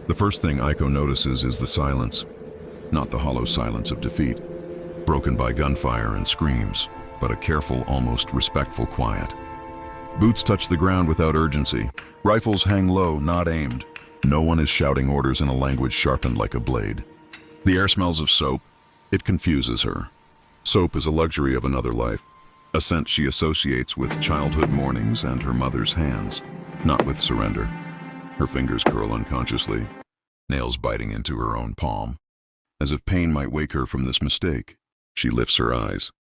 The first thing Aiko notices is the silence, not the hollow silence of defeat, broken by gunfire and screams, but a careful, almost respectful quiet. Boots touch the ground without urgency. Rifles hang low, not aimed. No one is shouting orders in a language sharpened like a blade. The air smells of soap. It confuses her. Soap is a luxury of another life, a scent she associates with childhood mornings and her mother's hands, not with surrender. Her fingers curl unconsciously, nails biting into her own palm. As if pain might wake her from this mistake, she lifts her eyes.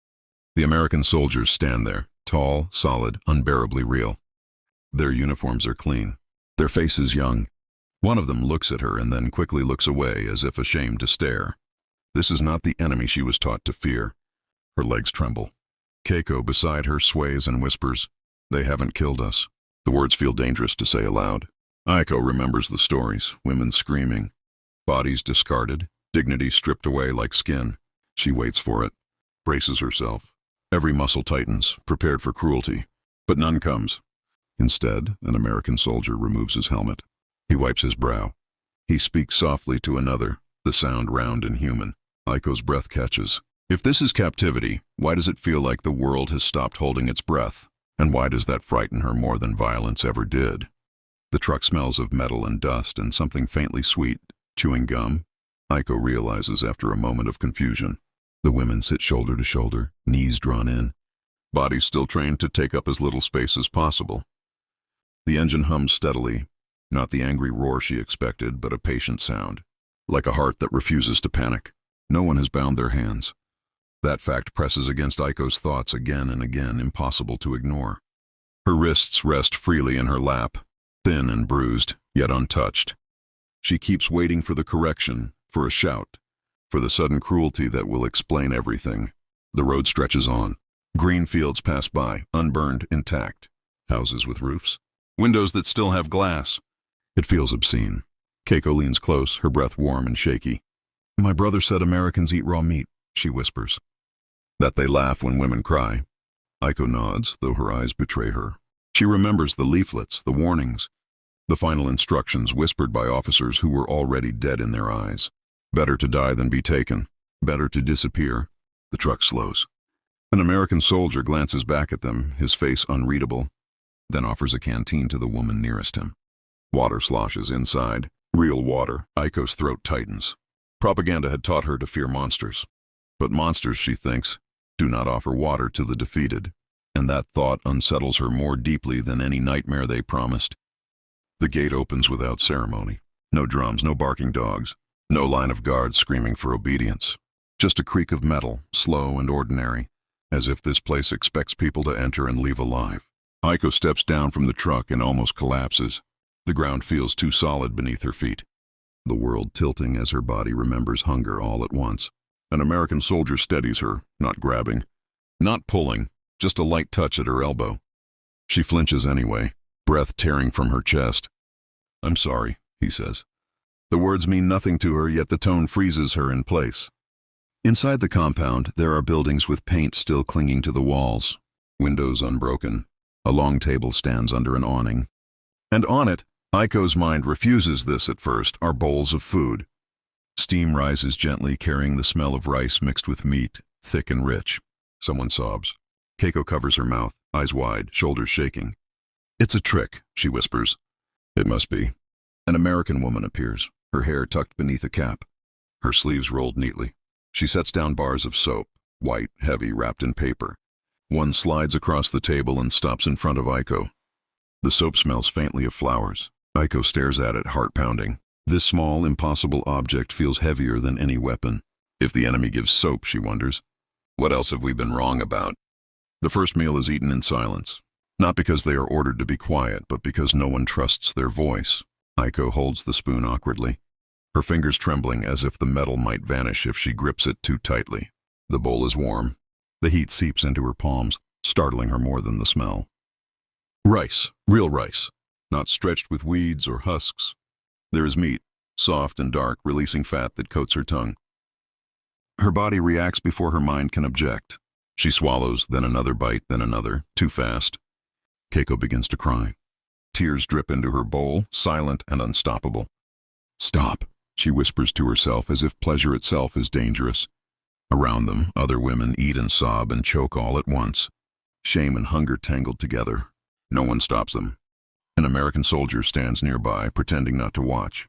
The American soldiers stand there, tall, solid, unbearably real. Their uniforms are clean, their faces young. One of them looks at her and then quickly looks away as if ashamed to stare. This is not the enemy she was taught to fear. Her legs tremble. Keiko beside her sways and whispers, "They haven't killed us." The words feel dangerous to say aloud. Aiko remembers the stories, women screaming, bodies discarded, dignity stripped away like skin. She waits for it, braces herself. Every muscle tightens, prepared for cruelty, but none comes. Instead, an American soldier removes his helmet. He wipes his brow. He speaks softly to another, the sound round and human. Aiko's breath catches. If this is captivity, why does it feel like the world has stopped holding its breath? And why does that frighten her more than violence ever did? The truck smells of metal and dust and something faintly sweet, chewing gum. Aiko realizes after a moment of confusion. The women sit shoulder to shoulder, knees drawn in, bodies still trained to take up as little space as possible. The engine hums steadily, not the angry roar she expected, but a patient sound, like a heart that refuses to panic. No one has bound their hands. That fact presses against Aiko's thoughts again and again, impossible to ignore. Her wrists rest freely in her lap, thin and bruised, yet untouched. She keeps waiting for the correction, for a shout, for the sudden cruelty that will explain everything. The road stretches on. Green fields pass by, unburned, intact. Houses with roofs. Windows that still have glass. It feels obscene. Keiko leans close, her breath warm and shaky. "My brother said Americans eat raw meat," she whispers. "That they laugh when women cry." Aiko nods, though her eyes betray her. She remembers the leaflets, the warnings, the final instructions whispered by officers who were already dead in their eyes. Better to die than be taken. Better to disappear. The truck slows. An American soldier glances back at them, his face unreadable, then offers a canteen to the woman nearest him. Water sloshes inside. Real water. Aiko's throat tightens. Propaganda had taught her to fear monsters. But monsters, she thinks, do not offer water to the defeated, and that thought unsettles her more deeply than any nightmare they promised. The gate opens without ceremony. No drums, no barking dogs, no line of guards screaming for obedience. Just a creak of metal, slow and ordinary, as if this place expects people to enter and leave alive. Aiko steps down from the truck and almost collapses. The ground feels too solid beneath her feet. The world tilting as her body remembers hunger all at once. An American soldier steadies her, not grabbing, not pulling, just a light touch at her elbow. She flinches anyway, breath tearing from her chest. "I'm sorry," he says. The words mean nothing to her, yet the tone freezes her in place. Inside the compound, there are buildings with paint still clinging to the walls, windows unbroken. A long table stands under an awning. And on it, Aiko's mind refuses this at first, are bowls of food. Steam rises gently, carrying the smell of rice mixed with meat, thick and rich. Someone sobs. Keiko covers her mouth, eyes wide, shoulders shaking. "It's a trick," she whispers. "It must be." An American woman appears, her hair tucked beneath a cap, her sleeves rolled neatly. She sets down bars of soap, white, heavy, wrapped in paper. One slides across the table and stops in front of Aiko. The soap smells faintly of flowers. Aiko stares at it, heart pounding. This small, impossible object feels heavier than any weapon. If the enemy gives soap, she wonders, what else have we been wrong about? The first meal is eaten in silence, not because they are ordered to be quiet, but because no one trusts their voice. Aiko holds the spoon awkwardly, her fingers trembling as if the metal might vanish if she grips it too tightly. The bowl is warm. The heat seeps into her palms, startling her more than the smell. Rice, real rice, not stretched with weeds or husks. There is meat, soft and dark, releasing fat that coats her tongue. Her body reacts before her mind can object. She swallows, then another bite, then another, too fast. Keiko begins to cry. Tears drip into her bowl, silent and unstoppable. Stop, she whispers to herself as if pleasure itself is dangerous. Around them, other women eat and sob and choke all at once. Shame and hunger tangled together. No one stops them. An American soldier stands nearby, pretending not to watch.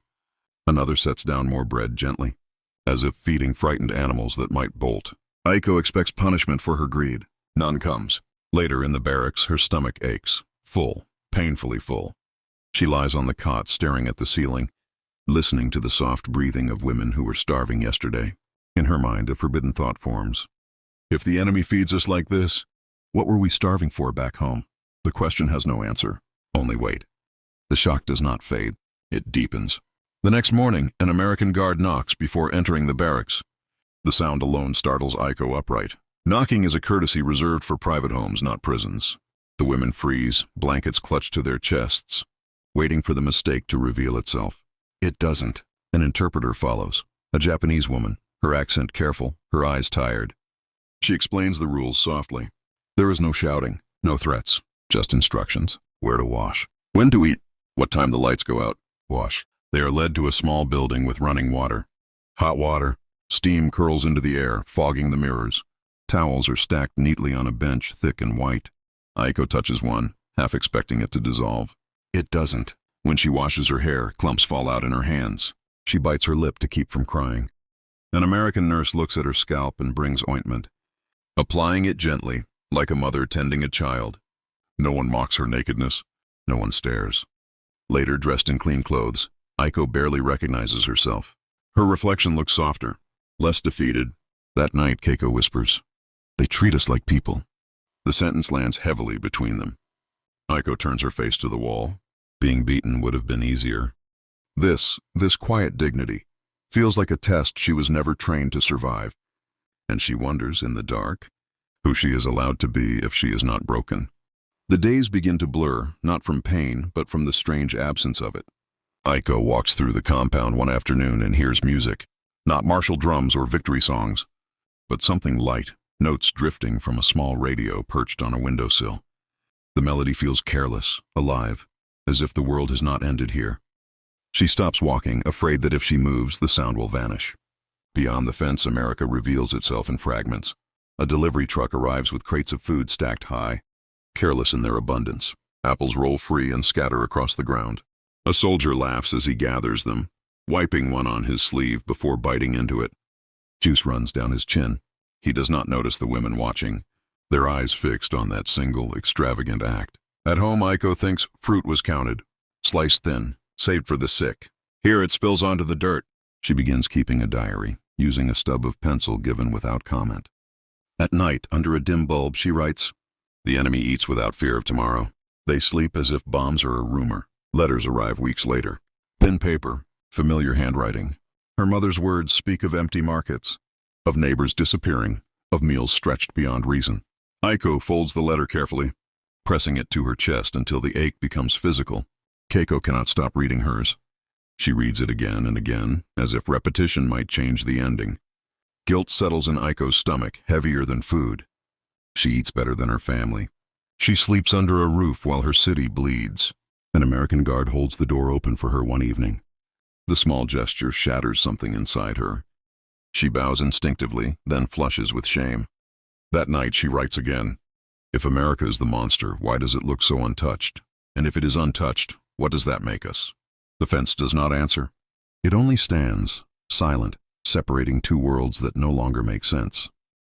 Another sets down more bread gently, as if feeding frightened animals that might bolt. Aiko expects punishment for her greed. None comes. Later in the barracks, her stomach aches. Full, painfully full. She lies on the cot, staring at the ceiling, listening to the soft breathing of women who were starving yesterday. In her mind, a forbidden thought forms. If the enemy feeds us like this, what were we starving for back home? The question has no answer. Only wait. The shock does not fade. It deepens. The next morning, an American guard knocks before entering the barracks. The sound alone startles Aiko upright. Knocking is a courtesy reserved for private homes, not prisons. The women freeze, blankets clutched to their chests, waiting for the mistake to reveal itself. It doesn't. An interpreter follows. A Japanese woman, her accent careful, her eyes tired. She explains the rules softly. There is no shouting, no threats, just instructions. Where to wash, when to eat, what time the lights go out. Wash. They are led to a small building with running water. Hot water. Steam curls into the air, fogging the mirrors. Towels are stacked neatly on a bench, thick and white. Aiko touches one, half expecting it to dissolve. It doesn't. When she washes her hair, clumps fall out in her hands. She bites her lip to keep from crying. An American nurse looks at her scalp and brings ointment, applying it gently, like a mother tending a child. No one mocks her nakedness. No one stares. Later, dressed in clean clothes, Aiko barely recognizes herself. Her reflection looks softer, less defeated. That night, Keiko whispers, "They treat us like people." The sentence lands heavily between them. Aiko turns her face to the wall. Being beaten would have been easier. This quiet dignity, feels like a test she was never trained to survive. And she wonders, in the dark, who she is allowed to be if she is not broken. The days begin to blur, not from pain, but from the strange absence of it. Aiko walks through the compound one afternoon and hears music. Not martial drums or victory songs, but something light, notes drifting from a small radio perched on a windowsill. The melody feels careless, alive, as if the world has not ended here. She stops walking, afraid that if she moves, the sound will vanish. Beyond the fence, America reveals itself in fragments. A delivery truck arrives with crates of food stacked high, careless in their abundance. Apples roll free and scatter across the ground. A soldier laughs as he gathers them, wiping one on his sleeve before biting into it. Juice runs down his chin. He does not notice the women watching, their eyes fixed on that single, extravagant act. At home, Aiko thinks fruit was counted, sliced thin, saved for the sick. Here it spills onto the dirt. She begins keeping a diary, using a stub of pencil given without comment. At night, under a dim bulb, she writes, "The enemy eats without fear of tomorrow. They sleep as if bombs are a rumor." Letters arrive weeks later. Thin paper, familiar handwriting. Her mother's words speak of empty markets, of neighbors disappearing, of meals stretched beyond reason. Aiko folds the letter carefully, pressing it to her chest until the ache becomes physical. Keiko cannot stop reading hers. She reads it again and again, as if repetition might change the ending. Guilt settles in Aiko's stomach, heavier than food. She eats better than her family. She sleeps under a roof while her city bleeds. An American guard holds the door open for her one evening. The small gesture shatters something inside her. She bows instinctively, then flushes with shame. That night she writes again. If America is the monster, why does it look so untouched? And if it is untouched, what does that make us? The fence does not answer. It only stands, silent, separating two worlds that no longer make sense.